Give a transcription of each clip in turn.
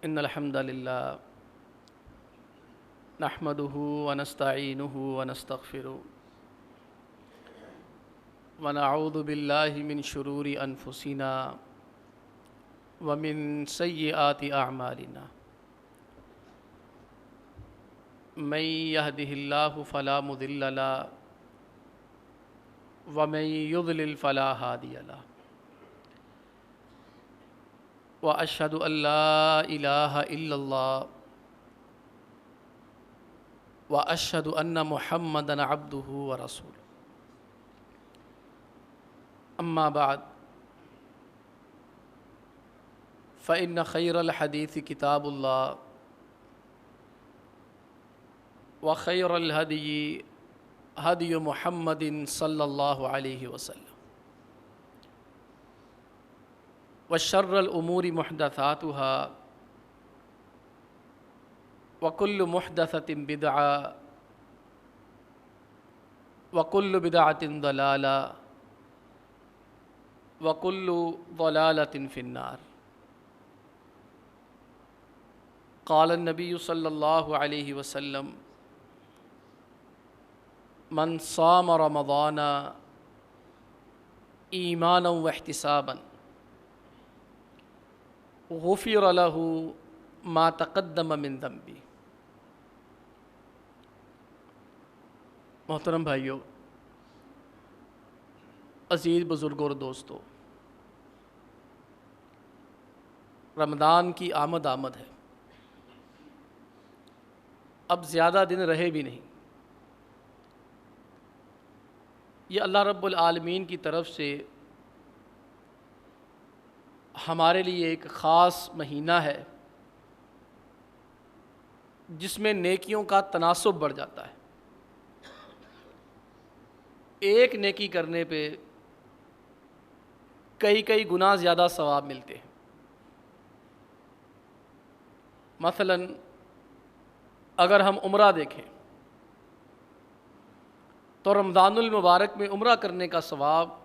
ان الحمد للہ نحمده ونستعینه ونستغفره ونعوذ باللہ من شرور انفسنا ومن سیئات اعمالنا من يهده الله فلا مضل له ومن يضلل فلا هادي له واشهد ان لا اله الا الله واشهد ان محمدا عبده ورسوله اما بعد فان خير الحديث كتاب الله وخير الهدي هدي محمد صلى الله عليه وسلم وشر الأمور محدثاتها وكل محدثة بدعة وكل بدعة ضلالة وكل ضلالة في النار. قال النبي صلى الله عليه وسلم من صام رمضان إيمانا واحتسابا غفر له ما تقدم من ذنبه. محترم بھائیو، عزیز بزرگوں اور دوستو، رمضان کی آمد ہے. اب زیادہ دن رہے بھی نہیں. یہ اللہ رب العالمین کی طرف سے ہمارے لیے ایک خاص مہینہ ہے جس میں نیکیوں کا تناسب بڑھ جاتا ہے. ایک نیکی کرنے پہ کئی گنا زیادہ ثواب ملتے ہیں. مثلا اگر ہم عمرہ دیکھیں تو رمضان المبارک میں عمرہ کرنے کا ثواب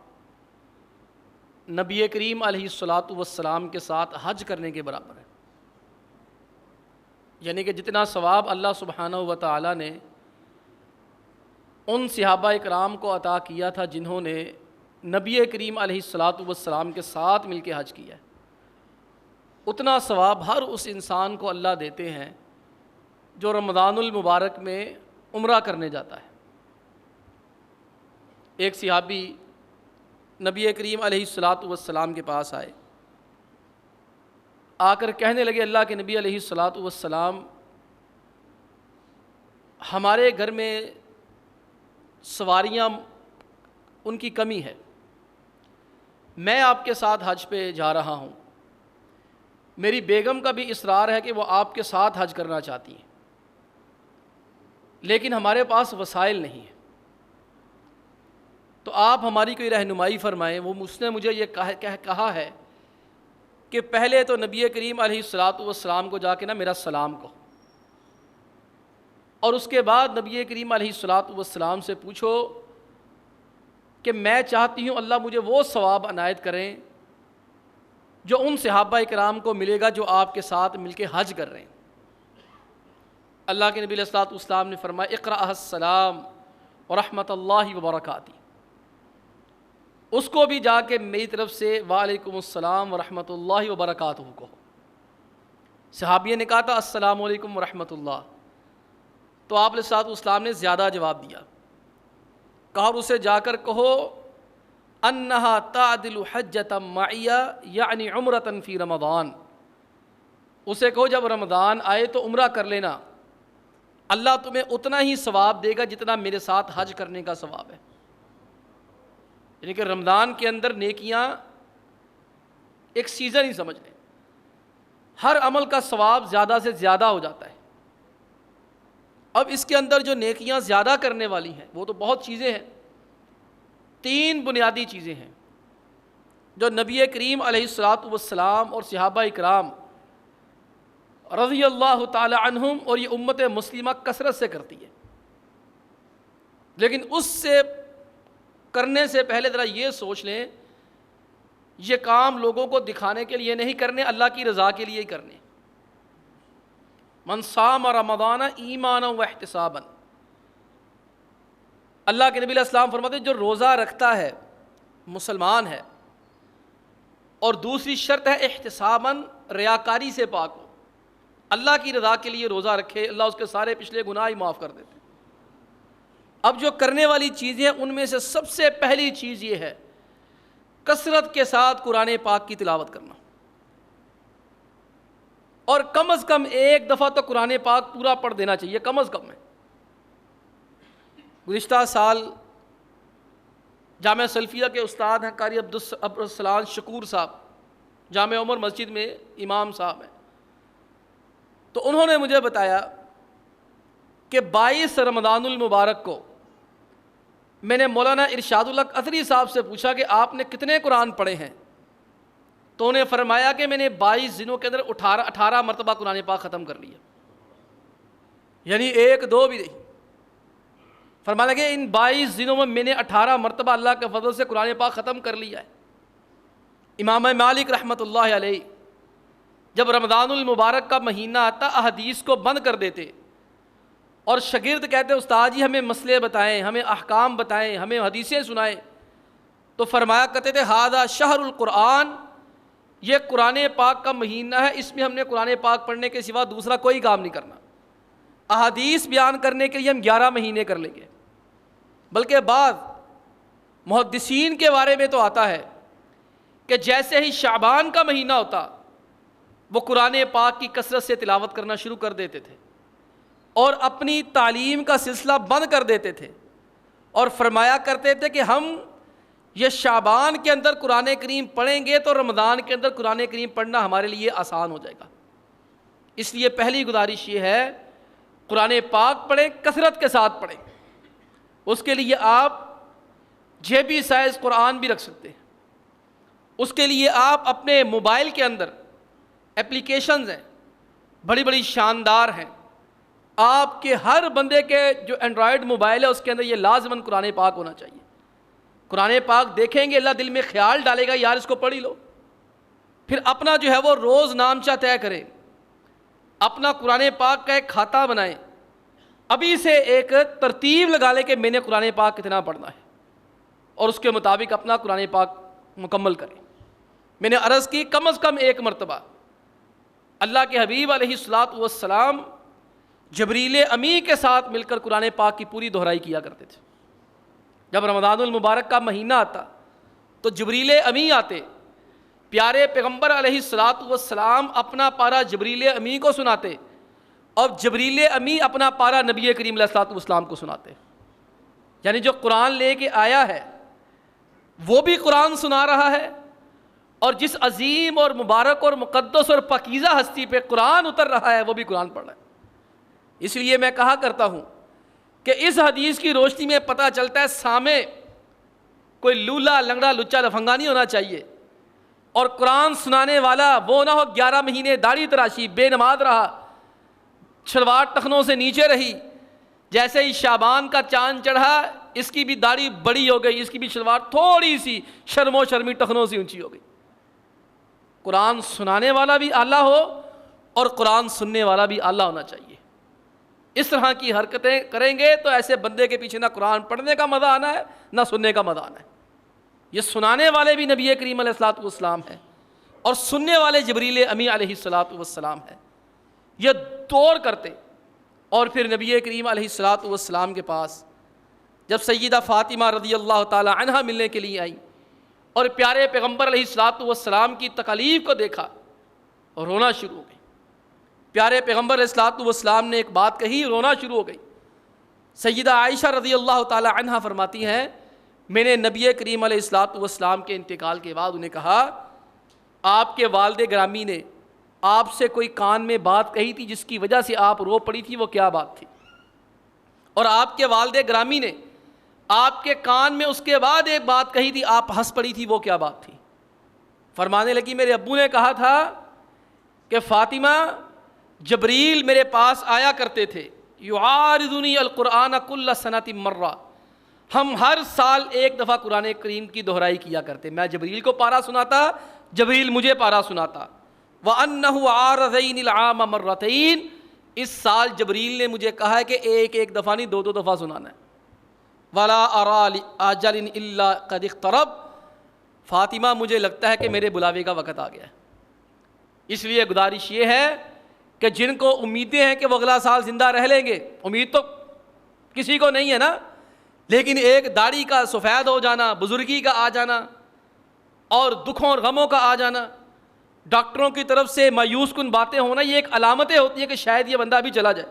نبی کریم علیہ الصلاۃ والسلام کے ساتھ حج کرنے کے برابر ہے. یعنی کہ جتنا ثواب اللہ سبحانہ و تعالیٰ نے ان صحابہ اکرام کو عطا کیا تھا جنہوں نے نبی کریم علیہ الصلاۃ والسلام کے ساتھ مل کے حج کیا ہے، اتنا ثواب ہر اس انسان کو اللہ دیتے ہیں جو رمضان المبارک میں عمرہ کرنے جاتا ہے. ایک صحابی نبی کریم علیہ الصلاۃ والسلام کے پاس آئے، آ کر کہنے لگے اللہ کے نبی علیہ الصلاۃ والسلام، ہمارے گھر میں سواریاں ان کی کمی ہے، میں آپ کے ساتھ حج پہ جا رہا ہوں، میری بیگم کا بھی اصرار ہے کہ وہ آپ کے ساتھ حج کرنا چاہتی ہیں، لیکن ہمارے پاس وسائل نہیں ہیں، تو آپ ہماری کوئی رہنمائی فرمائیں. اس نے مجھے یہ کہا ہے کہ پہلے تو نبی کریم علیہ الصلاۃ والسلام کو جا کے میرا سلام کہو، اور اس کے بعد نبی کریم علیہ الصلاۃ والسلام سے پوچھو کہ میں چاہتی ہوں اللہ مجھے وہ ثواب عنایت کریں جو ان صحابہ اکرام کو ملے گا جو آپ کے ساتھ مل کے حج کر رہے ہیں. اللہ کے نبی علیہ الصلاۃ والسلام نے فرمایا اقرأ السلام ورحمۃ اللہ وبرکاتہ. اس کو بھی جا کے میری طرف سے وعلیکم السلام ورحمۃ اللہ وبرکاتہ کہو. صحابیہ نے کہا تھا السلام علیکم ورحمۃ اللہ، تو آپ علیہ الصلوۃ والسلام نے زیادہ جواب دیا، کہا اور اسے جا کر کہو انہا تعدل حجۃ معی یعنی عمرۃ فی رمضان. اسے کہو جب رمضان آئے تو عمرہ کر لینا، اللہ تمہیں اتنا ہی ثواب دے گا جتنا میرے ساتھ حج کرنے کا ثواب ہے. یعنی کہ رمضان کے اندر نیکیاں ایک سیزن ہی سمجھ لیں، ہر عمل کا ثواب زیادہ سے زیادہ ہو جاتا ہے. اب اس کے اندر جو نیکیاں زیادہ کرنے والی ہیں وہ تو بہت چیزیں ہیں. 3 بنیادی چیزیں ہیں جو نبی کریم علیہ الصلاۃ والسلام اور صحابہ اکرام رضی اللہ تعالی عنہم اور یہ امت مسلمہ کثرت سے کرتی ہے. لیکن اس سے کرنے سے پہلے ذرا یہ سوچ لیں یہ کام لوگوں کو دکھانے کے لیے نہیں کرنے، اللہ کی رضا کے لیے ہی کرنے. من صام رمضان ایمانا و احتسابا، اللہ کے نبی علیہ السلام فرماتے ہیں جو روزہ رکھتا ہے مسلمان ہے، اور دوسری شرط ہے احتساباً، ریاکاری سے پاک ہو، اللہ کی رضا کے لیے روزہ رکھے، اللہ اس کے سارے پچھلے گناہ ہی معاف کر دیتے۔ اب جو کرنے والی چیزیں ان میں سے سب سے پہلی چیز یہ ہے کثرت کے ساتھ قرآن پاک کی تلاوت کرنا، اور کم از کم ایک دفعہ تو قرآن پاک پورا پڑھ دینا چاہیے، کم از کم ہے۔ گزشتہ سال جامعہ سلفیہ کے استاد ہیں قاری عبدالسلام شکور صاحب، جامع عمر مسجد میں امام صاحب ہیں، تو انہوں نے مجھے بتایا کہ 22 رمضان المبارک کو میں نے مولانا ارشاد الحق اثری صاحب سے پوچھا کہ آپ نے کتنے قرآن پڑھے ہیں، تو انہیں فرمایا کہ میں نے 22 دنوں کے اندر 18 مرتبہ قرآن پاک ختم کر لیا، یعنی ایک دو بھی نہیں۔ فرمایا کہ ان 22 دنوں میں نے 18 مرتبہ اللہ کے فضل سے قرآن پاک ختم کر لیا ہے۔ امام مالک رحمۃ اللہ علیہ جب رمضان المبارک کا مہینہ آتا احادیث کو بند کر دیتے، اور شاگرد کہتے استاد جی ہمیں مسئلے بتائیں، ہمیں احکام بتائیں، ہمیں حدیثیں سنائیں، تو فرمایا کرتے تھے ھذا شہر القرآن، یہ قرآن پاک کا مہینہ ہے، اس میں ہم نے قرآن پاک پڑھنے کے سوا دوسرا کوئی کام نہیں کرنا۔ احادیث بیان کرنے کے لیے ہم 11 مہینے کر لیں گے، بلکہ بعض محدثین کے بارے میں تو آتا ہے کہ جیسے ہی شعبان کا مہینہ ہوتا وہ قرآن پاک کی کثرت سے تلاوت کرنا شروع کر دیتے تھے اور اپنی تعلیم کا سلسلہ بند کر دیتے تھے، اور فرمایا کرتے تھے کہ ہم یہ شعبان کے اندر قرآن کریم پڑھیں گے تو رمضان کے اندر قرآن کریم پڑھنا ہمارے لیے آسان ہو جائے گا۔ اس لیے پہلی گزارش یہ ہے قرآن پاک پڑھیں، کثرت کے ساتھ پڑھیں۔ اس کے لیے آپ جیبی سائز قرآن بھی رکھ سکتے ہیں، اس کے لیے آپ اپنے موبائل کے اندر اپلیکیشنز ہیں بڑی بڑی شاندار ہیں، آپ کے ہر بندے کے جو اینڈرائڈ موبائل ہے اس کے اندر یہ لازماً قرآن پاک ہونا چاہیے۔ قرآن پاک دیکھیں گے اللہ دل میں خیال ڈالے گا یار اس کو پڑھ ہی لو، پھر اپنا جو ہے وہ روز نامچہ طے کریں، اپنا قرآن پاک کا ایک کھاتہ بنائیں، ابھی سے ایک ترتیب لگا لیں کہ میں نے قرآن پاک کتنا پڑھنا ہے، اور اس کے مطابق اپنا قرآن پاک مکمل کریں۔ میں نے عرض کی کم از کم ایک مرتبہ اللہ کے حبیب علیہ الصلاۃ والسلام جبریل امی کے ساتھ مل کر قرآن پاک کی پوری دہرائی کیا کرتے تھے۔ جب رمضان المبارک کا مہینہ آتا تو جبریل امی آتے، پیارے پیغمبر علیہ الصلاۃ والسلام اپنا پارہ جبریل امی کو سناتے، اور جبریل امی اپنا پارہ نبی کریم علیہ الصلاۃ والسلام کو سناتے، یعنی جو قرآن لے کے آیا ہے وہ بھی قرآن سنا رہا ہے، اور جس عظیم اور مبارک اور مقدس اور پاکیزہ ہستی پہ قرآن اتر رہا ہے وہ بھی قرآن پڑھ رہا ہے۔ اس لیے میں کہا کرتا ہوں کہ اس حدیث کی روشنی میں پتہ چلتا ہے سامع کوئی لولا لنگڑا لچا لفنگا نہیں ہونا چاہیے، اور قرآن سنانے والا وہ نہ ہو 11 مہینے داڑھی تراشی، بے نماز رہا، شلوار ٹخنوں سے نیچے رہی، جیسے ہی شعبان کا چاند چڑھا اس کی بھی داڑھی بڑی ہو گئی، اس کی بھی شلوار تھوڑی سی شرم و شرمی ٹخنوں سے اونچی ہو گئی۔ قرآن سنانے والا بھی اعلیٰ ہو اور قرآن سننے والا بھی اعلیٰ ہونا چاہیے۔ اس طرح کی حرکتیں کریں گے تو ایسے بندے کے پیچھے نہ قرآن پڑھنے کا مزہ آنا ہے نہ سننے کا مزہ آنا ہے۔ یہ سنانے والے بھی نبی کریم علیہ الصلوۃ والسلام ہیں، اور سننے والے جبریل امی علیہ الصلوۃ والسلام ہیں۔ یہ دور کرتے، اور پھر نبی کریم علیہ الصلوۃ والسلام کے پاس جب سیدہ فاطمہ رضی اللہ تعالی عنہا ملنے کے لیے آئیں اور پیارے پیغمبر علیہ الصلوۃ والسلام کی تکالیف کو دیکھا اور رونا شروع ہو گئی۔ پیارے پیغمبر علیہ الصلوۃ والسلام نے ایک بات کہی، رونا شروع ہو گئی۔ سیدہ عائشہ رضی اللہ تعالی عنہا فرماتی ہیں میں نے نبی کریم علیہ الصلوۃ والسلام کے انتقال کے بعد انہیں کہا آپ کے والد گرامی نے آپ سے کوئی کان میں بات کہی تھی جس کی وجہ سے آپ رو پڑی تھی، وہ کیا بات تھی؟ اور آپ کے والد گرامی نے آپ کے کان میں اس کے بعد ایک بات کہی تھی، آپ ہنس پڑی تھی، وہ کیا بات تھی؟ فرمانے لگی میرے ابو نے کہا تھا کہ فاطمہ جبریل میرے پاس آیا کرتے تھے، یعارضنی القرآن کل سنۃ مرہ، ہم ہر سال ایک دفعہ قرآن کریم کی دہرائی کیا کرتے، میں جبریل کو پارہ سناتا، جبریل مجھے پارہ سناتا، وَأَنَّهُ عَارَضَيْنِ الْعَامَ مَرَّتَيْن، اس سال جبریل نے مجھے کہا ہے کہ ایک دفعہ نہیں 2 دفعہ سنانا ہے. ولا ارى لاجل الا قد اقترب. فاطمہ مجھے لگتا ہے کہ میرے بلاوے کا وقت آ گیا ہے. اس لیے گزارش یہ ہے کہ جن کو امیدیں ہیں کہ وہ اگلا سال زندہ رہ لیں گے، امید تو کسی کو نہیں ہے نا، لیکن ایک داڑھی کا سفید ہو جانا، بزرگی کا آ جانا اور دکھوں اور غموں کا آ جانا، ڈاکٹروں کی طرف سے مایوس کن باتیں ہونا، یہ ایک علامتیں ہوتی ہیں کہ شاید یہ بندہ ابھی چلا جائے.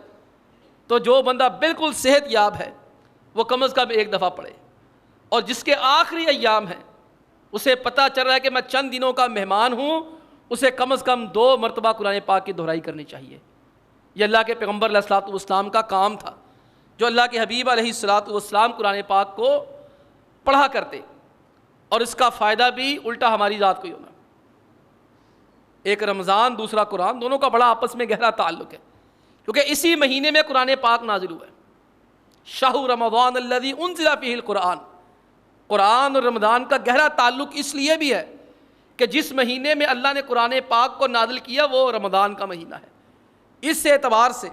تو جو بندہ بالکل صحت یاب ہے وہ کم از کم 1 دفعہ پڑھے، اور جس کے آخری ایام ہیں اسے پتہ چل رہا ہے کہ میں چند دنوں کا مہمان ہوں، اسے کم از کم 2 مرتبہ قرآن پاک کی دہرائی کرنی چاہیے. یہ اللہ کے پیغمبر علیہ الصلوۃ والسلام کا کام تھا. جو اللہ کے حبیب علیہ الصلوۃ والسلام قرآن پاک کو پڑھا کرتے، اور اس کا فائدہ بھی الٹا ہماری ذات کو ہی ہونا. ایک رمضان، دوسرا قرآن، دونوں کا بڑا آپس میں گہرا تعلق ہے، کیونکہ اسی مہینے میں قرآن پاک نازل ہوا ہے. شہر رمضان الذی انزل فیہ القرآن. قرآن اور رمضان کا گہرا تعلق اس لیے بھی ہے کہ جس مہینے میں اللہ نے قرآن پاک کو نازل کیا وہ رمضان کا مہینہ ہے. اس اعتبار سے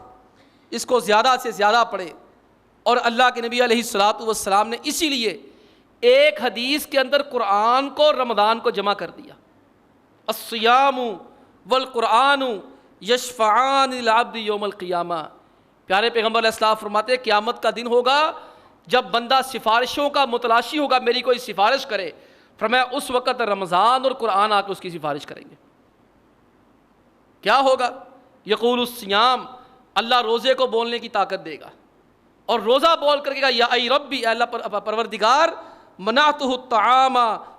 اس کو زیادہ سے زیادہ پڑھے. اور اللہ کے نبی علیہ الصلوۃ والسلام نے اسی لیے ایک حدیث کے اندر قرآن کو اور رمضان کو جمع کر دیا. الصیام والقرآن یشفعان للعبد یوم القیامہ. پیارے پیغمبر علیہ السلام فرماتے ہیں قیامت کا دن ہوگا جب بندہ سفارشوں کا متلاشی ہوگا، میری کوئی سفارش کرے، فرمایا اس وقت رمضان اور قرآن آ کے اس کی سفارش کریں گے. کیا ہوگا؟ یقول الصیام، اللہ روزے کو بولنے کی طاقت دے گا، اور روزہ بول کر کہے گا یا ای ربی، اے اللہ پروردگار، منعتہ الطعام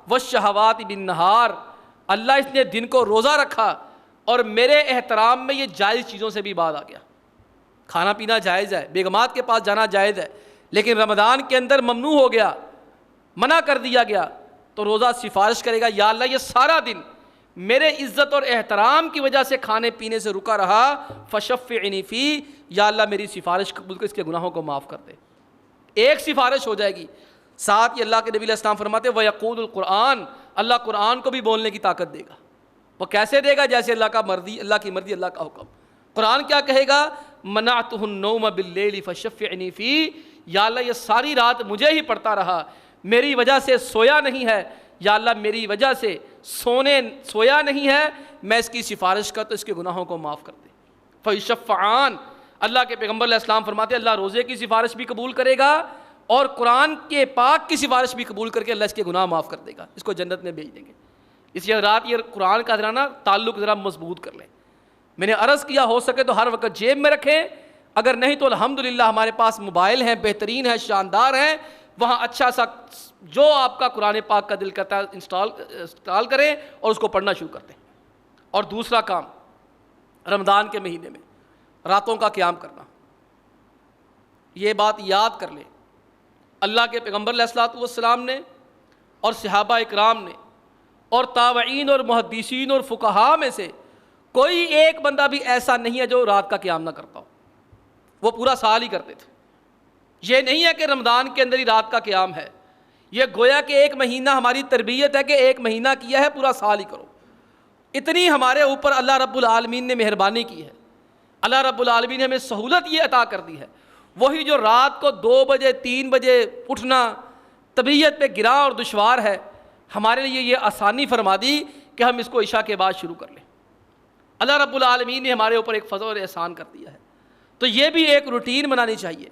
والشہوات بالنہار. اللہ اس نے دن کو روزہ رکھا اور میرے احترام میں یہ جائز چیزوں سے بھی بعد آ گیا. کھانا پینا جائز ہے، بیگمات کے پاس جانا جائز ہے، لیکن رمضان کے اندر ممنوع ہو گیا، منع کر دیا گیا. تو روزہ سفارش کرے گا یا اللہ یہ سارا دن میرے عزت اور احترام کی وجہ سے کھانے پینے سے رکا رہا، فشفعنی فی، یا اللہ میری سفارش قبول کر اس کے گناہوں کو معاف کر دے. ایک سفارش ہو جائے گی. ساتھ ہی اللہ کے نبی علیہ السلام فرماتے وَيَقُولُ القرآن، اللہ قرآن کو بھی بولنے کی طاقت دے گا. وہ کیسے دے گا؟ جیسے اللہ کی مرضی، اللہ کا حکم. قرآن کیا کہے گا؟ منعتہ النوم باللیل فشفعنی فی، یا اللہ یہ ساری رات مجھے ہی پڑھتا رہا، میری وجہ سے سویا نہیں ہے، یا اللہ میری وجہ سے سویا نہیں ہے، میں اس کی سفارش کر تو اس کے گناہوں کو معاف کر دے. فیشفعان، اللہ کے پیغمبر علیہ السلام فرماتے ہیں اللہ روزے کی سفارش بھی قبول کرے گا اور قرآن کے پاک کی سفارش بھی قبول کر کے اللہ اس کے گناہ معاف کر دے گا، اس کو جنت میں بھیج دیں گے. اس لیے رات یہ قرآن کا ذرا نا تعلق ذرا مضبوط کر لیں. میں نے عرض کیا ہو سکے تو ہر وقت جیب میں رکھیں، اگر نہیں تو الحمدللہ ہمارے پاس موبائل ہیں، بہترین ہیں، شاندار ہیں، وہاں اچھا سا جو آپ کا قرآن پاک کا دل کرتا ہے انسٹال کریں اور اس کو پڑھنا شروع کر دیں. اور دوسرا کام، رمضان کے مہینے میں راتوں کا قیام کرنا. یہ بات یاد کر لیں، اللہ کے پیغمبر علیہ الصلوۃ والسلام نے اور صحابہ اکرام نے اور تابعین اور محدثین اور فقہاء میں سے کوئی ایک بندہ بھی ایسا نہیں ہے جو رات کا قیام نہ کرتا ہو. وہ پورا سال ہی کرتے تھے. یہ نہیں ہے کہ رمضان کے اندر ہی رات کا قیام ہے، یہ گویا کہ ایک مہینہ ہماری تربیت ہے کہ ایک مہینہ کیا ہے پورا سال ہی کرو. اتنی ہمارے اوپر اللہ رب العالمین نے مہربانی کی ہے، اللہ رب العالمین نے ہمیں سہولت یہ عطا کر دی ہے. وہی جو رات کو 2 بجے 3 بجے اٹھنا طبیعت پہ گراں اور دشوار ہے، ہمارے لیے یہ آسانی فرما دی کہ ہم اس کو عشاء کے بعد شروع کر لیں. اللہ رب العالمین نے ہمارے اوپر ایک فضل اور احسان کر دیا ہے. تو یہ بھی ایک روٹین بنانی چاہیے.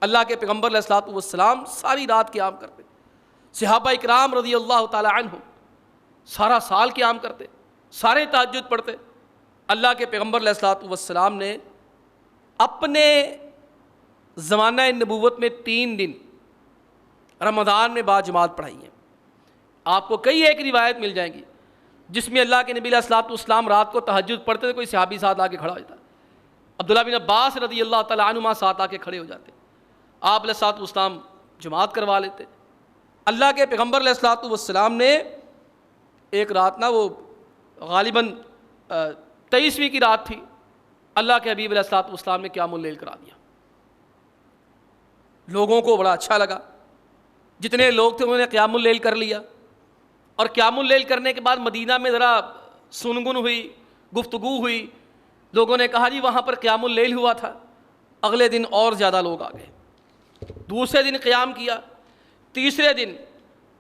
اللہ کے پیغمبر علیہ الصلوۃ والسلام ساری رات قیام کرتے، صحابہ اکرام رضی اللہ تعالی عنہ سارا سال قیام کرتے، سارے تہجد پڑھتے. اللہ کے پیغمبر علیہ الصلوۃ والسلام نے اپنے زمانہ نبوت میں 3 دن رمضان میں باجماعت پڑھائی ہیں. آپ کو کئی ایک روایت مل جائیں گی جس میں اللہ کے نبی علیہ الصلوۃ والسلام رات کو تہجد پڑھتے تھے، کوئی صحابی ساتھ آ کے کھڑا ہو جاتا، عبداللہ بن عباس رضی اللہ تعالیٰ عنہما ساتھ آ کے کھڑے ہو جاتے، آپ علیہ الصلوۃ والسلام جماعت کروا لیتے. اللہ کے پیغمبر علیہ الصلوۃ والسلام نے ایک رات نا وہ غالباً 23ویں کی رات تھی، اللہ کے حبیب علیہ الصلوۃ والسلام نے قیام اللیل کرا دیا. لوگوں کو بڑا اچھا لگا، جتنے لوگ تھے انہوں نے قیام اللیل کر لیا. اور قیام اللیل کرنے کے بعد مدینہ میں ذرا سنگن ہوئی، گفتگو ہوئی، لوگوں نے کہا جی وہاں پر قیام اللیل ہوا تھا. اگلے دن اور زیادہ لوگ آ گئے. دوسرے دن قیام کیا. تیسرے دن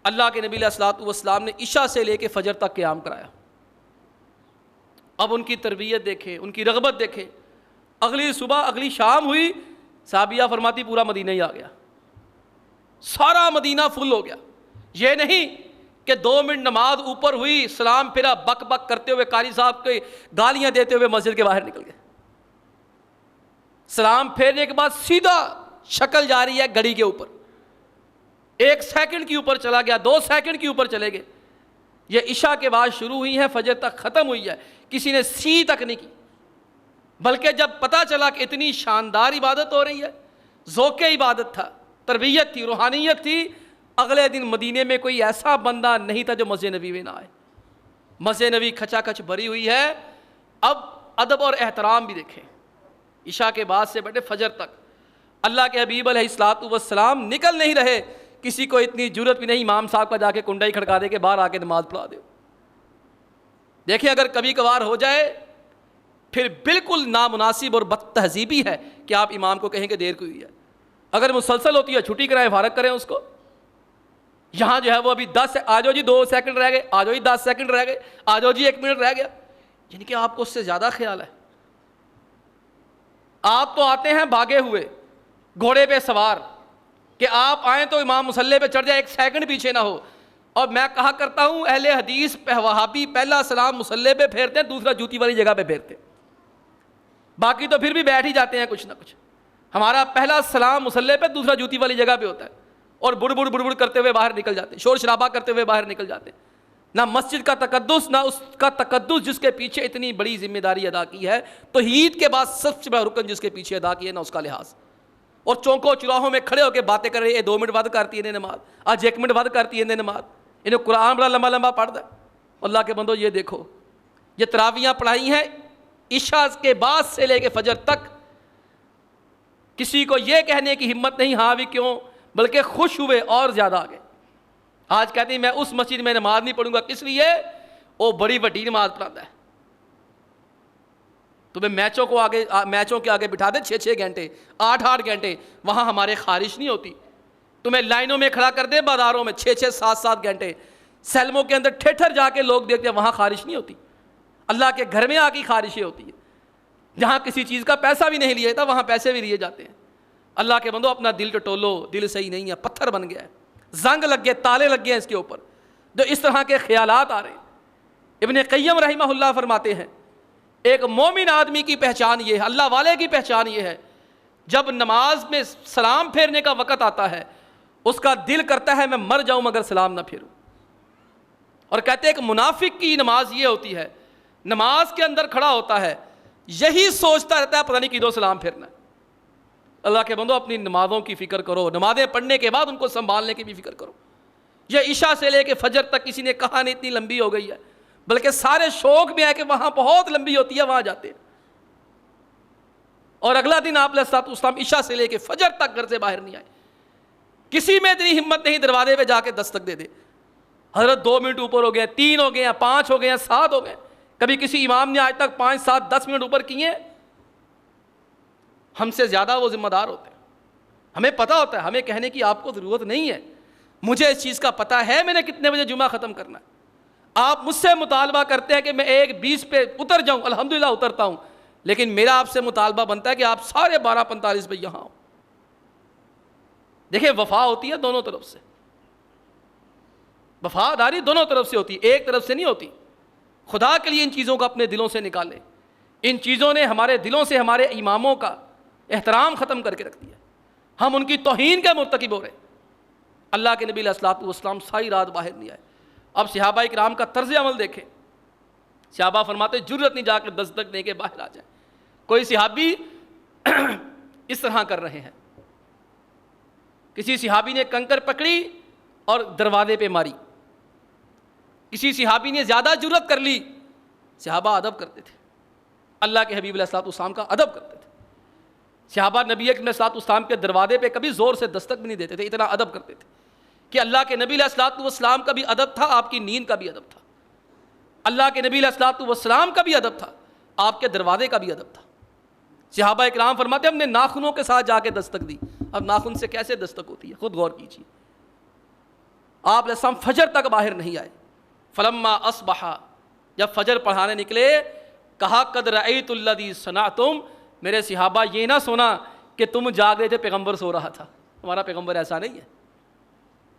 اللہ کے نبی علیہ الصلوۃ والسلام نے عشاء سے لے کے فجر تک قیام کرایا. اب ان کی تربیت دیکھیں, ان کی رغبت دیکھیں. اگلی صبح اگلی شام ہوئی, صحابیہ فرماتی پورا مدینہ ہی آ گیا, سارا مدینہ فل ہو گیا. یہ نہیں کہ 2 منٹ نماز اوپر ہوئی, سلام پھرا, بک بک کرتے ہوئے قاری صاحب کے گالیاں دیتے ہوئے مسجد کے باہر نکل گئے. سلام پھیرنے کے بعد سیدھا شکل جا رہی ہے گھڑی کے اوپر, 1 سیکنڈ کے اوپر چلا گیا, 2 سیکنڈ کے اوپر چلے گئے. یہ عشاء کے بعد شروع ہوئی ہے, فجر تک ختم ہوئی ہے, کسی نے سی تک نہیں کی. بلکہ جب پتہ چلا کہ اتنی شاندار عبادت ہو رہی ہے, ذوق عبادت تھا, تربیت تھی, روحانیت تھی, اگلے دن مدینے میں کوئی ایسا بندہ نہیں تھا جو مسجد نبی میں نہ آئے. مسجد نبی کھچا کھچ بھری ہوئی ہے. اب ادب اور احترام بھی دیکھیں. عشاء کے بعد سے بیٹھے فجر تک اللہ کے حبیب علیہ الصلوۃ والسلام نکل نہیں رہے. کسی کو اتنی جرت بھی نہیں امام صاحب کا جا کے کنڈا ہی کھڑکا دے کے باہر آ کے نماز پڑھا دے. دیکھیں اگر کبھی کبھار ہو جائے پھر بالکل نامناسب اور بد تہذیبی ہے کہ آپ امام کو کہیں کہ دیر کوئی ہے. اگر مسلسل ہوتی ہے چھٹی کرائیں, فارغ کریں اس کو. یہاں جو ہے وہ ابھی 10 آ جاؤ جی 2 سیکنڈ رہ گئے, آ جاؤ جی 10 سیکنڈ رہ گئے, آ جاؤ جی 1 منٹ رہ گیا. یعنی کہ آپ کو اس سے زیادہ خیال ہے. آپ تو آتے ہیں بھاگے ہوئے گھوڑے پہ سوار کہ آپ آئیں تو امام مصلی پہ چڑھ جائے, 1 سیکنڈ پیچھے نہ ہو. اور میں کہا کرتا ہوں اہل حدیث وہابی پہلا سلام مصلی پہ پھیرتے ہیں, دوسرا جوتی والی جگہ پہ پھیرتے ہیں, باقی تو پھر بھی بیٹھ ہی جاتے ہیں کچھ نہ کچھ. ہمارا پہلا سلام مصلی پہ, دوسرا جوتی والی جگہ پہ ہوتا ہے, اور بڑ بڑ کرتے ہوئے باہر نکل جاتے ہیں, شور شرابہ کرتے ہوئے باہر نکل جاتے ہیں. نہ مسجد کا تقدس, نہ اس کا تقدس جس کے پیچھے اتنی بڑی ذمہ داری ادا کی ہے, توحید کے بعد سب سے بڑا رکن جس کے پیچھے ادا کی ہے, نہ اس کا لحاظ. اور چونکوں چراہوں میں کھڑے ہو کے باتیں کر رہے ہیں, 2 منٹ بعد کرتی ہے نماز, آج 1 منٹ بعد کرتی ہے نماز, انہیں قرآن بڑا لمبا لمبا پڑھتا ہے. اللہ کے بندو یہ دیکھو, یہ تراویحاں پڑھائی ہیں عشاء کے بعد سے لے کے فجر تک. کسی کو یہ کہنے کی ہمت نہیں ہاں بھی کیوں, بلکہ خوش ہوئے اور زیادہ آگے. آج کہتے ہیں میں اس مسجد میں نماز نہیں پڑھوں گا, کس لیے؟ وہ بڑی بڑی نماز پڑھاتا ہے. تمہیں میچوں کے آگے بٹھا دے 6 گھنٹے 8 گھنٹے, وہاں ہمارے خارش نہیں ہوتی. تمہیں لائنوں میں کھڑا کر دے بازاروں میں 6 7 گھنٹے, سیلموں کے اندر ٹھٹر جا کے لوگ دیکھتے ہیں, وہاں خارش نہیں ہوتی. اللہ کے گھر میں آ کی خارشیں ہوتی ہے. جہاں کسی چیز کا پیسہ بھی نہیں لیا جاتا وہاں پیسے بھی لیے جاتے ہیں. اللہ کے بندو اپنا دل ٹٹولو, دل صحیح نہیں ہے, پتھر بن گیا ہے, زنگ لگ گئے, تالے لگ گئے ہیں اس کے اوپر, جو اس طرح کے خیالات آ رہے ہیں. ابن قیم رحمہ اللہ فرماتے ہیں ایک مومن آدمی کی پہچان یہ ہے, اللہ والے کی پہچان یہ ہے, جب نماز میں سلام پھیرنے کا وقت آتا ہے اس کا دل کرتا ہے میں مر جاؤں مگر سلام نہ پھیروں. اور کہتے ہیں کہ منافق کی نماز یہ ہوتی ہے, نماز کے اندر کھڑا ہوتا ہے یہی سوچتا رہتا ہے پتہ نہیں کدھر سلام پھیرنا ہے. اللہ کے بندو اپنی نمازوں کی فکر کرو, نمازیں پڑھنے کے بعد ان کو سنبھالنے کی بھی فکر کرو. یہ عشاء سے لے کے فجر تک کسی نے کہا نہیں اتنی لمبی ہو گئی ہے, بلکہ سارے شوق میں ہے کہ وہاں بہت لمبی ہوتی ہے, وہاں جاتے ہیں. اور اگلا دن آپ علیہ الصلوۃ والسلام عشاء سے لے کے فجر تک گھر سے باہر نہیں آئے. کسی میں اتنی ہمت نہیں دروازے پہ جا کے دستک دے دے. حضرت 2 منٹ اوپر ہو گئے, 3 ہو گئے, 5 ہو گئے, 7 ہو گئے. کبھی کسی امام نے آج تک 5 7 10 منٹ اوپر کیے؟ ہم سے زیادہ وہ ذمہ دار ہوتے ہیں. ہمیں پتہ ہوتا ہے, ہمیں کہنے کی آپ کو ضرورت نہیں ہے. مجھے اس چیز کا پتہ ہے میں نے کتنے بجے جمعہ ختم کرنا ہے. آپ مجھ سے مطالبہ کرتے ہیں کہ میں 1:20 پہ اتر جاؤں, الحمدللہ اترتا ہوں, لیکن میرا آپ سے مطالبہ بنتا ہے کہ آپ 12:45 پہ یہاں ہوں. دیکھیں وفا ہوتی ہے دونوں طرف سے, وفاداری دونوں طرف سے ہوتی ہے, ایک طرف سے نہیں ہوتی. خدا کے لیے ان چیزوں کو اپنے دلوں سے نکالیں. ان چیزوں نے ہمارے دلوں سے ہمارے اماموں کا احترام ختم کر کے رکھ دیا. ہم ان کی توہین کا مرتکب ہو رہے. اللہ کے نبی علیہ الصلوۃ والسلام ساری رات باہر نہیں آئے. اب صحابہ کرام کا طرز عمل دیکھیں. صحابہ فرماتے جرت نہیں جا کے دستک دے کے باہر آ جائیں. کوئی صحابی اس طرح کر رہے ہیں. کسی صحابی نے کنکر پکڑی اور دروازے پہ ماری. کسی صحابی نے زیادہ جرت کر لی. صحابہ ادب کرتے تھے, اللہ کے حبیب علیہ الصلوۃ والسلام کا ادب کرتے تھے. صحابہ نبی اکرم علیہ الصلوۃ والسلام کے دروازے پہ کبھی زور سے دستک بھی نہیں دیتے تھے, اتنا ادب کرتے تھے کہ اللہ کے نبی علیہ الصلوۃ والسلام کا بھی ادب تھا, آپ کی نیند کا بھی ادب تھا. اللہ کے نبی علیہ الصلوۃ والسلام کا بھی ادب تھا, آپ کے دروازے کا بھی ادب تھا. صحابہ اکرام فرماتے ہم نے ناخنوں کے ساتھ جا کے دستک دی. اب ناخن سے کیسے دستک ہوتی ہے خود غور کیجیے. آپ علیہ السلام فجر تک باہر نہیں آئے. فلما اصبح, جب فجر پڑھانے نکلے, کہا قد رأیت الذی صنعتم, میرے صحابہ یہ نہ سونا کہ تم جاگ رہے تھے پیغمبر سو رہا تھا. ہمارا پیغمبر ایسا نہیں ہے,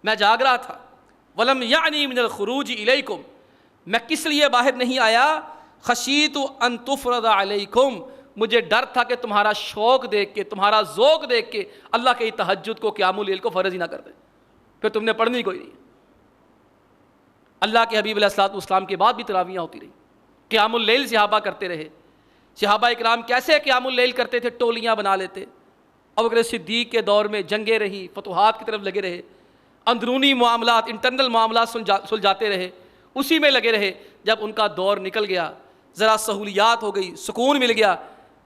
میں جاگ رہا تھا. ولم یعنی من الخروج الیکم, میں کس لیے باہر نہیں آیا, خشیت ان تفرض علیکم, مجھے ڈر تھا کہ تمہارا شوق دیکھ کے, تمہارا ذوق دیکھ کے اللہ کے تہجد کو, قیام اللیل کو فرض ہی نہ کر دے, پھر تم نے پڑھنی کوئی نہیں. اللہ کے حبیب علیہ الصلوۃ والسلام کے بعد بھی تراویحیں ہوتی رہی, قیام اللیل صحابہ کرتے رہے. صحابہ اکرام کیسے قیام اللیل کرتے تھے, ٹولیاں بنا لیتے. ابوبکر صدیق کے دور میں جنگیں رہی, فتوحات کی طرف لگے رہے, اندرونی معاملات, انٹرنل معاملات سلجھاتے رہے, اسی میں لگے رہے. جب ان کا دور نکل گیا, ذرا سہولیات ہو گئی, سکون مل گیا,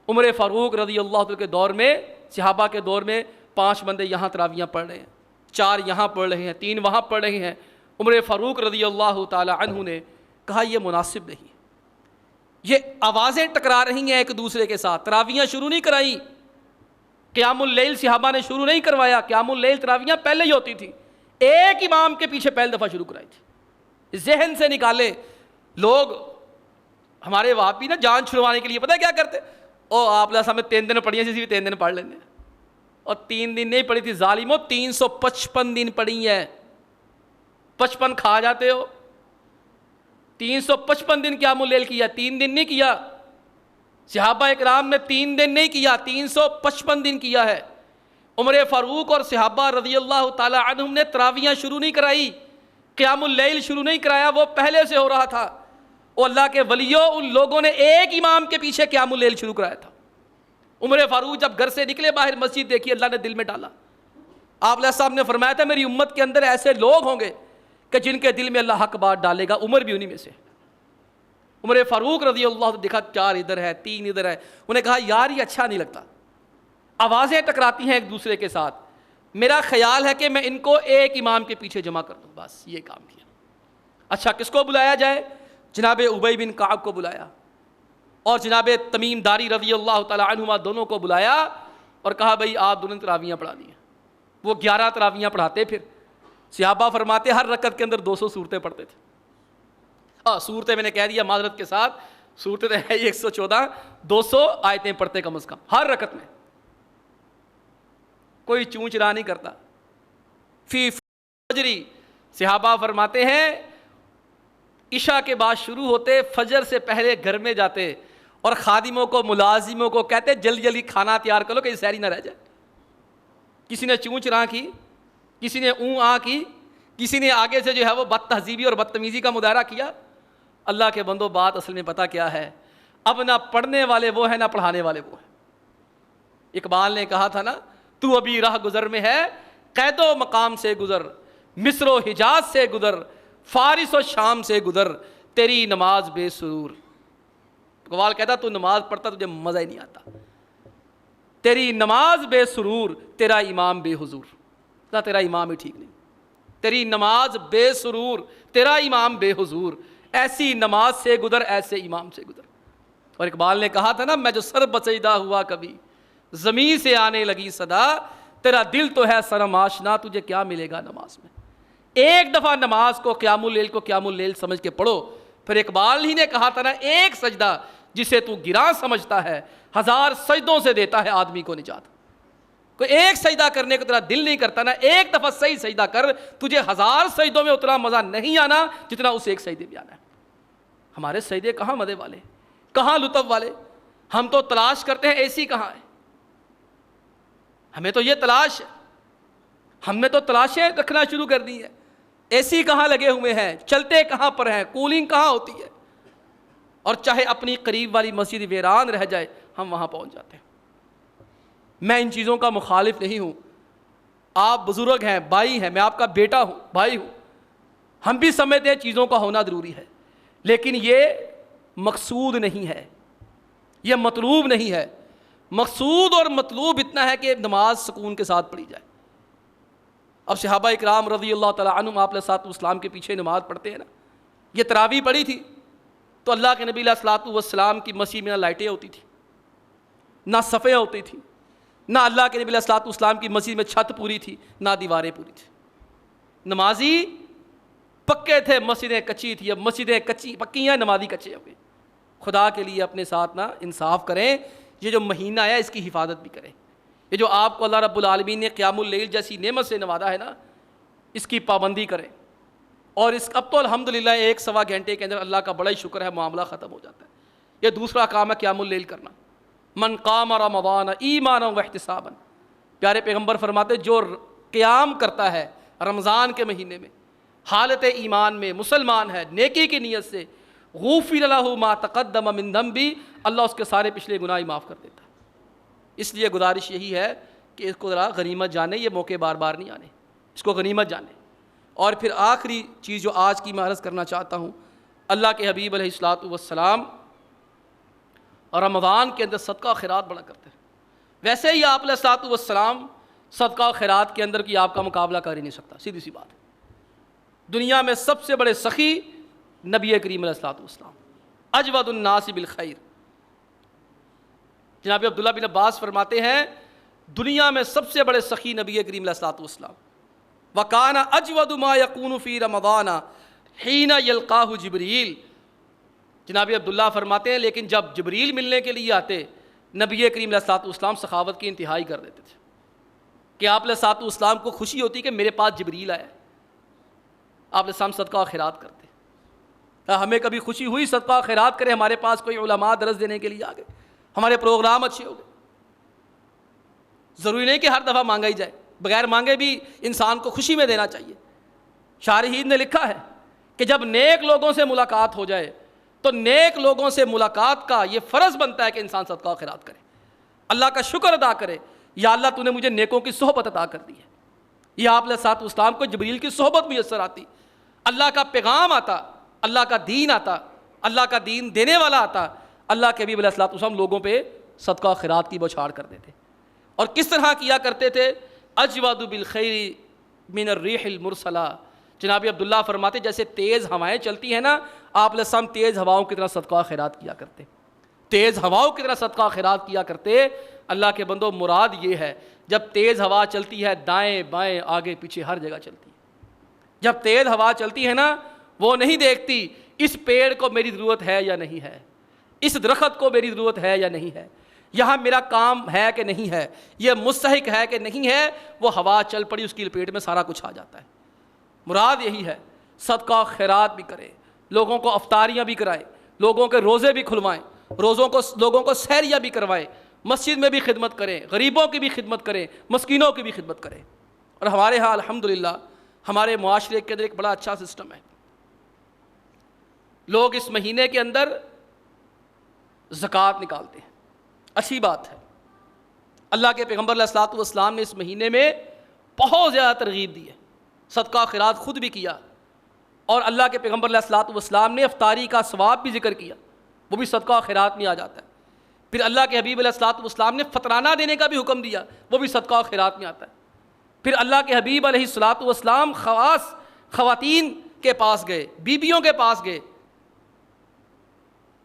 عمر فاروق رضی اللہ عنہ کے دور میں, صحابہ کے دور میں 5 بندے یہاں تراویحیں پڑھ رہے ہیں, 4 یہاں پڑھ رہے ہیں, 3 وہاں پڑھ رہے ہیں. عمر فاروق رضی اللہ تعالی عنہ نے کہا یہ مناسب نہیں, یہ آوازیں ٹکرا رہی ہیں ایک دوسرے کے ساتھ. تراویحیں شروع نہیں کرائی, قیام اللیل صحابہ نے شروع نہیں کروایا, قیام اللیل تراویحیں پہلے ہی ہوتی تھی, ایک امام کے پیچھے پہلی دفعہ شروع کرائی تھی. ذہن سے نکالے. لوگ ہمارے وہاں بھی نا جان چھڑوانے کے لیے پتہ ہے کیا کرتے, او آپ نے ہمیں 3 دن پڑھی ہیں, اسی 3 دن پڑھ لینے, اور 3 دن نہیں پڑھی تھی ظالموں, 355 دن پڑھی ہیں. 55 کھا جاتے ہو. 355 دن قیام اللیل کیا, 3 دن نہیں کیا. صحابہ اکرام نے 3 دن نہیں کیا, 355 دن کیا ہے. عمر فاروق اور صحابہ رضی اللہ تعالی عنہم نے تراویحیں شروع نہیں کرائی, قیام اللیل شروع نہیں کرایا, وہ پہلے سے ہو رہا تھا. اور اللہ کے ولیوں, ان لوگوں نے ایک امام کے پیچھے قیام اللیل شروع کرایا تھا. عمر فاروق جب گھر سے نکلے باہر, مسجد دیکھی, اللہ نے دل میں ڈالا. آپ علیہ السلام نے فرمایا تھا میری امت کے اندر ایسے لوگ ہوں گے کہ جن کے دل میں اللہ حق بات ڈالے گا, عمر بھی انہی میں سے. عمر فاروق رضی اللہ عنہ دیکھا 4 ادھر ہے, 3 ادھر ہے, انہیں کہا یار یہ اچھا نہیں لگتا, آوازیں ٹکراتی ہیں ایک دوسرے کے ساتھ, میرا خیال ہے کہ میں ان کو ایک امام کے پیچھے جمع کر دوں, بس یہ کام کیا. اچھا کس کو بلایا جائے, جناب ابی بن کعب کو بلایا, اور جناب تمیم داری رضی اللہ تعالی عنہما دونوں کو بلایا, اور کہا بھائی آپ دونوں تراویحیں پڑھا دی ہیں. وہ 11 تراویحیں پڑھاتے. پھر صحابہ فرماتے ہر رکعت کے اندر 200 صورتیں پڑھتے تھے. صورتیں میں نے کہہ دیا معذرت کے ساتھ, صورتیں تو ہے 114, 200 آیتیں پڑھتے کم از کم ہر رکعت میں. کوئی چونچ رہا نہیں کرتا. فی فجری, صحابہ فرماتے ہیں عشاء کے بعد شروع ہوتے, فجر سے پہلے گھر میں جاتے, اور خادموں کو, ملازموں کو کہتے جلدی جلدی کھانا تیار کرو کہ سحری نہ رہ جائے. کسی نے چونچ راں کی, کسی نے اون آ کی, کسی نے آگے سے جو ہے وہ بد تہذیبی اور بدتمیزی کا مظاہرہ کیا. اللہ کے بندو بات اصل میں پتہ کیا ہے, اب نہ پڑھنے والے وہ ہیں نہ پڑھانے والے وہ ہیں. اقبال نے کہا تھا نا, تو ابھی راہ گزر میں ہے, قید و مقام سے گزر, مصر و حجاز سے گزر, فارس و شام سے گزر, تیری نماز بے سرور. اقبال کہتا تو نماز پڑھتا تجھے مزہ ہی نہیں آتا, تیری نماز بے سرور, تیرا امام بے حضور. نہ تیرا امام ہی ٹھیک نہیں, تیری نماز بے سرور, تیرا امام بے حضور, ایسی نماز سے گزر, ایسے امام سے گزر. اور اقبال نے کہا تھا نا, میں جو سر بسجدہ ہوا کبھی, زمین سے آنے لگی صدا, تیرا دل تو ہے صنم آشنا, تجھے کیا ملے گا نماز میں. ایک دفعہ نماز کو, قیام اللیل کو قیام اللیل سمجھ کے پڑھو. پھر اقبال ہی نے کہا تھا نا, ایک سجدہ جسے تو گراں سمجھتا ہے, 1000 سجدوں سے دیتا ہے آدمی کو نجات. کوئی ایک سجدہ کرنے کو تیرا دل نہیں کرتا نا, ایک دفعہ صحیح سجدہ کر, تجھے 1000 سجدوں میں اتنا مزہ نہیں آنا جتنا اس ایک سجدے میں آنا ہے. ہمارے سجدے کہاں مزے والے, کہاں لطف والے. ہم تو تلاش کرتے ہیں اے سی کہاں ہے, ہمیں تو یہ تلاش ہے, ہم نے تو تلاشیں رکھنا شروع کر دی ہے. اے سی کہاں لگے ہوئے ہیں, چلتے کہاں پر ہیں, کولنگ کہاں ہوتی ہے. اور چاہے اپنی قریب والی مسجد ویران رہ جائے, ہم وہاں پہنچ جاتے ہیں. میں ان چیزوں کا مخالف نہیں ہوں, آپ بزرگ ہیں, بھائی ہیں, میں آپ کا بیٹا ہوں, بھائی ہوں, ہم بھی سمجھتے ہیں چیزوں کا ہونا ضروری ہے, لیکن یہ مقصود نہیں ہے, یہ مطلوب نہیں ہے. مقصود اور مطلوب اتنا ہے کہ نماز سکون کے ساتھ پڑھی جائے. اب صحابہ اکرام رضی اللہ تعالیٰ عنہم آپ علیہ الصلوۃ والسلام کے پیچھے نماز پڑھتے ہیں نا, یہ تراویح پڑھی تھی, تو اللہ کے نبی علیہ الصلوۃ والسلام کی مسجد میں نہ لائٹیں ہوتی تھیں، نہ صفیں ہوتی تھیں، نہ اللہ کے نبی علیہ الصلوۃ والسلام کی مسجد میں چھت پوری تھی، نہ دیواریں پوری تھیں۔ نمازی پکے تھے، مسجدیں کچی تھی، اب مسجدیں کچی پکی ہیں، نمازی کچے ہو گئے۔ خدا کے لیے اپنے ساتھ نہ انصاف کریں، یہ جو مہینہ ہے اس کی حفاظت بھی کریں۔ یہ جو آپ کو اللہ رب العالمین نے قیام اللیل جیسی نعمت سے نوازا ہے نا، اس کی پابندی کریں۔ اور اب تو الحمدللہ 1-1.25 گھنٹے کے اندر اللہ کا بڑا ہی شکر ہے معاملہ ختم ہو جاتا ہے۔ یہ دوسرا کام ہے قیام اللیل کرنا۔ من قام رمضان ایمانا واحتسابا، پیارے پیغمبر فرماتے جو قیام کرتا ہے رمضان کے مہینے میں حالت ایمان میں، مسلمان ہے، نیکی کی نیت سے، غفر لہ ما تقدم من ذنبی، اللہ اس کے سارے پچھلے گناہ معاف کر دیتا ہے۔ اس لیے گزارش یہی ہے کہ اس کو ذرا غنیمت جانیں، یہ موقع بار بار نہیں آنے، اس کو غنیمت جانیں۔ اور پھر آخری چیز جو آج کی میں عرض کرنا چاہتا ہوں، اللہ کے حبیب علیہ الصلوۃ والسلام رمضان کے اندر صدقہ و خیرات بڑا کرتے ہیں۔ ویسے ہی آپ علیہ الصلوۃ والسلام صدقہ و خیرات کے اندر کی آپ کا مقابلہ کر ہی نہیں سکتا، سیدھی سی بات ہے۔ دنیا میں سب سے بڑے سخی نبی کریم علیہ الصلوۃ والسلام، اجود الناس بالخیر۔ جناب عبداللہ بن عباس فرماتے ہیں دنیا میں سب سے بڑے سخی نبی کریم علیہ الصلوۃ والسلام، وَكَانَ أَجْوَدُ مَا يَكُونُ فِي رَمَضَانَ حِينَ يَلْقَاهُ جبریل۔ جناب عبداللہ فرماتے ہیں لیکن جب جبریل ملنے کے لیے آتے، نبی کریم علیہ الصلوۃ والسلام سخاوت کی انتہائی کر دیتے تھے کہ آپ علیہ الصلوۃ والسلام کو خوشی ہوتی کہ میرے پاس جبریل آیا ہے۔ آپ علیہ السلام صدقہ و خیرات کرتے۔ ہمیں کبھی خوشی ہوئی صدقہ و خیرات کرے، ہمارے پاس کوئی علماء درس دینے کے لیے آ گئے، ہمارے پروگرام اچھے ہو گئے، ضروری نہیں کہ ہر دفعہ مانگا ہی جائے، بغیر مانگے بھی انسان کو خوشی میں دینا چاہیے۔ شارحین نے لکھا ہے کہ جب نیک لوگوں سے ملاقات ہو جائے تو نیک لوگوں سے ملاقات کا یہ فرض بنتا ہے کہ انسان صدقہ و خیرات کرے، اللہ کا شکر ادا کرے، یا اللہ تو نے مجھے نیکوں کی صحبت عطا کر دی ہے۔ یہ آپ علیہ الصلوۃ والسلام کو جبریل کی صحبت میسر آتی، اللہ کا پیغام آتا، اللہ کا دین آتا، اللہ کا دین دینے والا آتا، اللہ کے حبیب علیہ الصلوۃ والسلام لوگوں پہ صدقہ و خیرات کی بوچھاڑ کر دیتے۔ اور کس طرح کیا کرتے تھے؟ اجود بالخیر من الریح المرسلہ۔ جناب عبداللہ فرماتے جیسے تیز ہوائیں چلتی ہیں نا، آپ علیہ السلام تیز ہواؤں کی طرح صدقہ و خیرات کیا کرتے، تیز ہواؤں کی طرح صدقہ و خیرات کیا کرتے۔ اللہ کے بندو مراد یہ ہے جب تیز ہوا چلتی ہے دائیں بائیں آگے پیچھے ہر جگہ چلتی ہے۔ جب تیز ہوا چلتی ہے نا، وہ نہیں دیکھتی اس پیڑ کو میری ضرورت ہے یا نہیں ہے، اس درخت کو میری ضرورت ہے یا نہیں ہے، یہاں میرا کام ہے کہ نہیں ہے، یہ مستحق ہے کہ نہیں ہے، وہ ہوا چل پڑی اس کی لپیٹ میں سارا کچھ آ جاتا ہے۔ مراد یہی ہے صدقہ و خیرات بھی کرے، لوگوں کو افطاریاں بھی کرائیں، لوگوں کے روزے بھی کھلوائیں، لوگوں کو سحریاں بھی کروائیں، مسجد میں بھی خدمت کریں، غریبوں کی بھی خدمت کریں، مسکینوں کی بھی خدمت کریں۔ اور ہمارے ہاں الحمدللہ ہمارے معاشرے کے اندر ایک بڑا اچھا سسٹم ہے، لوگ اس مہینے کے اندر زکوٰۃ نکالتے ہیں، اچھی بات ہے۔ اللہ کے پیغمبر علیہ الصلوۃ والسلام نے اس مہینے میں بہت زیادہ ترغیب دی ہے، صدقہ و خیرات خود بھی کیا، اور اللہ کے پیغمبر علیہ الصلوۃ والسلام نے افطاری کا ثواب بھی ذکر کیا، وہ بھی صدقہ و خیرات میں آ جاتا ہے۔ پھر اللہ کے حبیب علیہ الصلوۃ والسلام نے فطرانہ دینے کا بھی حکم دیا، وہ بھی صدقہ و خیرات میں آتا ہے۔ پھر اللہ کے حبیب علیہ الصلوۃ والسلام خواص خواتین کے پاس گئے، بیویوں کے پاس گئے،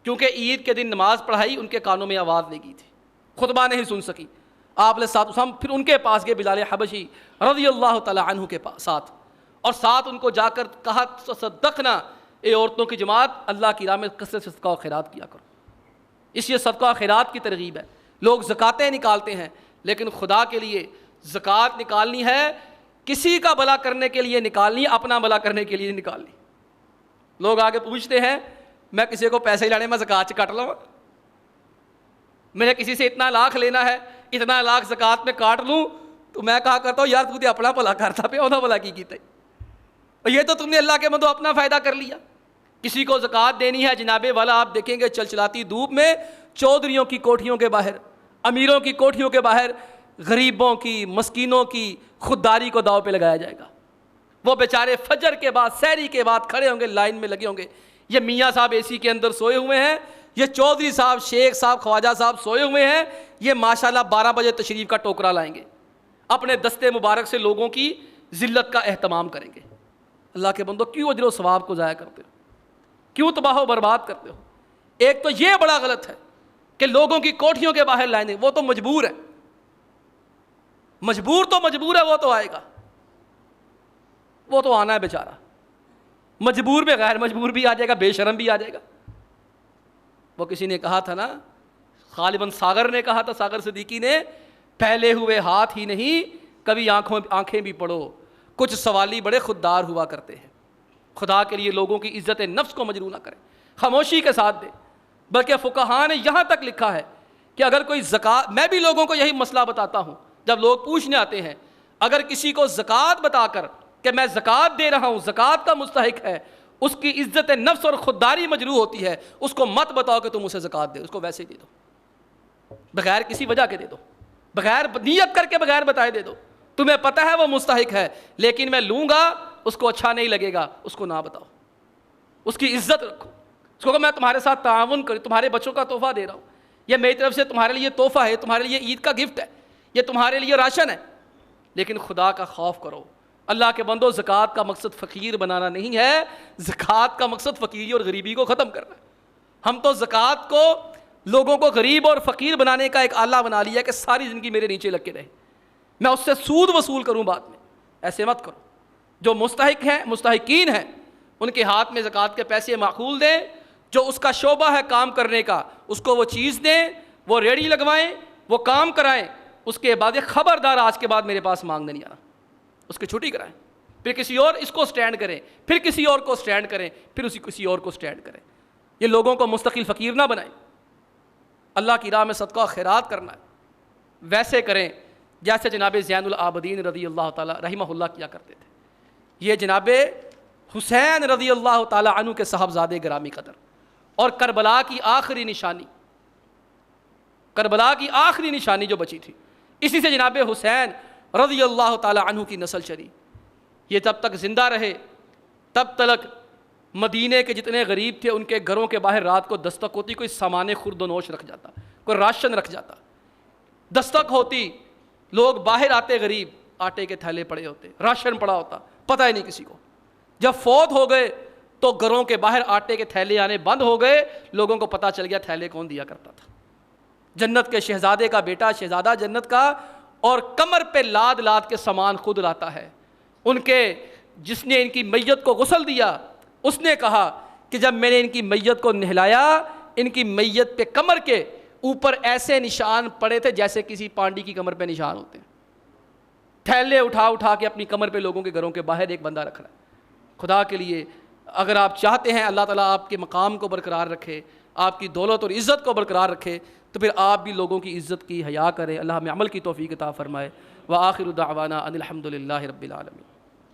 کیونکہ عید کے دن نماز پڑھائی ان کے کانوں میں آواز لگی تھی، خطبہ نہیں سن سکی۔ آپ علیہ الصلوۃ والسلام پھر ان کے پاس گئے، بلال حبشی رضی اللہ تعالی عنہ کے ساتھ، اور ساتھ ان کو جا کر کہا تصدقنا، اے عورتوں کی جماعت اللہ کی راہ میں کثرت سے صدقہ و خیرات کیا کرو۔ اس لیے صدقہ و خیرات کی ترغیب ہے۔ لوگ زکاتیں نکالتے ہیں، لیکن خدا کے لیے زکوٰۃ نکالنی ہے کسی کا بھلا کرنے کے لیے نکالنی، اپنا بھلا کرنے کے لیے نکالنی۔ لوگ آگے پوچھتے ہیں میں کسی کو پیسے لانے میں زکوٰۃ کاٹ لوں، میں نے کسی سے اتنا لاکھ لینا ہے، اتنا لاکھ زکوٰۃ میں کاٹ لوں، تو میں کہا کرتا ہوں یار تو تے اپنا بھلا کرتا پہ انہوں بھلا کی کیتا ہے، یہ تو تم نے اللہ کے بندو اپنا فائدہ کر لیا۔ کسی کو زکوٰۃ دینی ہے جناب والا، آپ دیکھیں گے چلچلاتی دھوپ میں چودھریوں کی کوٹھیوں کے باہر، امیروں کی کوٹھیوں کے باہر غریبوں کی مسکینوں کی خودداری کو داؤ پہ لگایا جائے گا۔ وہ بیچارے فجر کے بعد سحری کے بعد کھڑے ہوں گے، لائن میں لگے ہوں گے۔ یہ میاں صاحب اے سی کے اندر سوئے ہوئے ہیں، یہ چودھری صاحب شیخ صاحب خواجہ صاحب سوئے ہوئے ہیں، یہ ماشاءاللہ 12 بجے تشریف کا ٹوکرا لائیں گے، اپنے دستے مبارک سے لوگوں کی ذلت کا اہتمام کریں گے۔ اللہ کے بندو کیوں اجر و ثواب کو ضائع کرتے ہو، کیوں تباہ و برباد کرتے ہو؟ ایک تو یہ بڑا غلط ہے کہ لوگوں کی کوٹھیوں کے باہر لائیں، وہ تو مجبور ہے، مجبور ہے، وہ تو آئے گا، وہ تو آنا ہے بیچارہ، مجبور بھی غیر مجبور بھی آ جائے گا، بے شرم بھی آ جائے گا۔ وہ کسی نے کہا تھا نا، غالباً ساگر نے کہا تھا، ساگر صدیقی نے، پھیلے ہوئے ہاتھ ہی نہیں کبھی آنکھیں بھی پڑھو، کچھ سوالی بڑے خوددار ہوا کرتے ہیں۔ خدا کے لیے لوگوں کی عزت نفس کو مجروح نہ کریں، خاموشی کے ساتھ دیں۔ بلکہ فقہاء نے یہاں تک لکھا ہے کہ اگر کوئی زکوٰۃ، میں بھی لوگوں کو یہی مسئلہ بتاتا ہوں جب لوگ پوچھنے آتے ہیں، اگر کسی کو زکوٰۃ بتا کر کہ میں زکوٰۃ دے رہا ہوں، زکوٰۃ کا مستحق ہے، اس کی عزت نفس اور خودداری مجروح ہوتی ہے، اس کو مت بتاؤ کہ تم اسے زکوٰۃ دے، اس کو ویسے ہی دے دو، بغیر کسی وجہ کے دے دو، بغیر نیت کر کے، بغیر بتائے دے دو، تمہیں پتہ ہے وہ مستحق ہے، لیکن میں لوں گا، اس کو اچھا نہیں لگے گا، اس کو نہ بتاؤ، اس کی عزت رکھو، اس کو کہ میں تمہارے ساتھ تعاون کروں، تمہارے بچوں کا تحفہ دے رہا ہوں، یہ میری طرف سے تمہارے لیے تحفہ ہے، تمہارے لیے عید کا گفٹ ہے، یہ تمہارے لیے راشن ہے، لیکن خدا کا خوف کرو۔ اللہ کے بندو، زکوٰۃ کا مقصد فقیر بنانا نہیں ہے، زکوٰۃ کا مقصد فقیری اور غریبی کو ختم کرنا ہے۔ ہم تو زکوٰۃ کو لوگوں کو غریب اور فقیر بنانے کا ایک آلہ بنا لیا کہ ساری زندگی میرے نیچے لگ کے رہے، میں اس سے سود وصول کروں بعد میں۔ ایسے مت کرو، جو مستحق ہیں، مستحقین ہیں، ان کے ہاتھ میں زکوٰۃ کے پیسے معقول دیں، جو اس کا شعبہ ہے کام کرنے کا، اس کو وہ چیز دیں، وہ ریڑھی لگوائیں، وہ کام کرائیں، اس کے بعد یہ خبردار آج کے بعد میرے پاس مانگنے نہیں آنا، اس کی چھٹی کرائیں، پھر کسی اور اس کو سٹینڈ کریں، پھر کسی اور کو سٹینڈ کریں، پھر اسی کسی اور کو سٹینڈ کریں۔ یہ لوگوں کو مستقل فقیر نہ بنائیں، اللہ کی راہ میں صدقہ خیرات کرنا ہے، ویسے کریں جیسے جناب زین العابدین رضی اللہ تعالیٰ رحمہ اللہ کیا کرتے تھے۔ یہ جناب حسین رضی اللہ تعالیٰ عنہ کے صاحبزادے گرامی قدر، اور کربلا کی آخری نشانی، کربلا کی آخری نشانی جو بچی تھی، اسی سے جناب حسین رضی اللہ تعالیٰ عنہ کی نسل چلی۔ یہ جب تک زندہ رہے تب تک مدینے کے جتنے غریب تھے ان کے گھروں کے باہر رات کو دستک ہوتی، کوئی سامان خورد و نوش رکھ جاتا، کوئی راشن رکھ جاتا، دستک ہوتی، لوگ باہر آتے، غریب، آٹے کے تھیلے پڑے ہوتے، راشن پڑا ہوتا، پتہ ہی نہیں کسی کو۔ جب فوت ہو گئے تو گھروں کے باہر آٹے کے تھیلے آنے بند ہو گئے، لوگوں کو پتہ چل گیا تھیلے کون دیا کرتا تھا، جنت کے شہزادے کا بیٹا، شہزادہ جنت کا، اور کمر پہ لاد لاد کے سامان خود لاتا ہے۔ ان کے جس نے ان کی میت کو غسل دیا، اس نے کہا کہ جب میں نے ان کی میت کو نہلایا، ان کی میت پہ کمر کے اوپر ایسے نشان پڑے تھے جیسے کسی پانڈی کی کمر پہ نشان ہوتے ہیں۔ تھیلے اٹھا اٹھا کے اپنی کمر پہ لوگوں کے گھروں کے باہر ایک بندہ رکھ رہا ہے۔ خدا کے لیے اگر آپ چاہتے ہیں اللہ تعالیٰ آپ کے مقام کو برقرار رکھے، آپ کی دولت اور عزت کو برقرار رکھے، تو پھر آپ بھی لوگوں کی عزت کی حیا کریں۔ اللہ ہمیں عمل کی توفیق عطا فرمائے۔ وآخر دعوانا ان الحمد للہ رب العالمین۔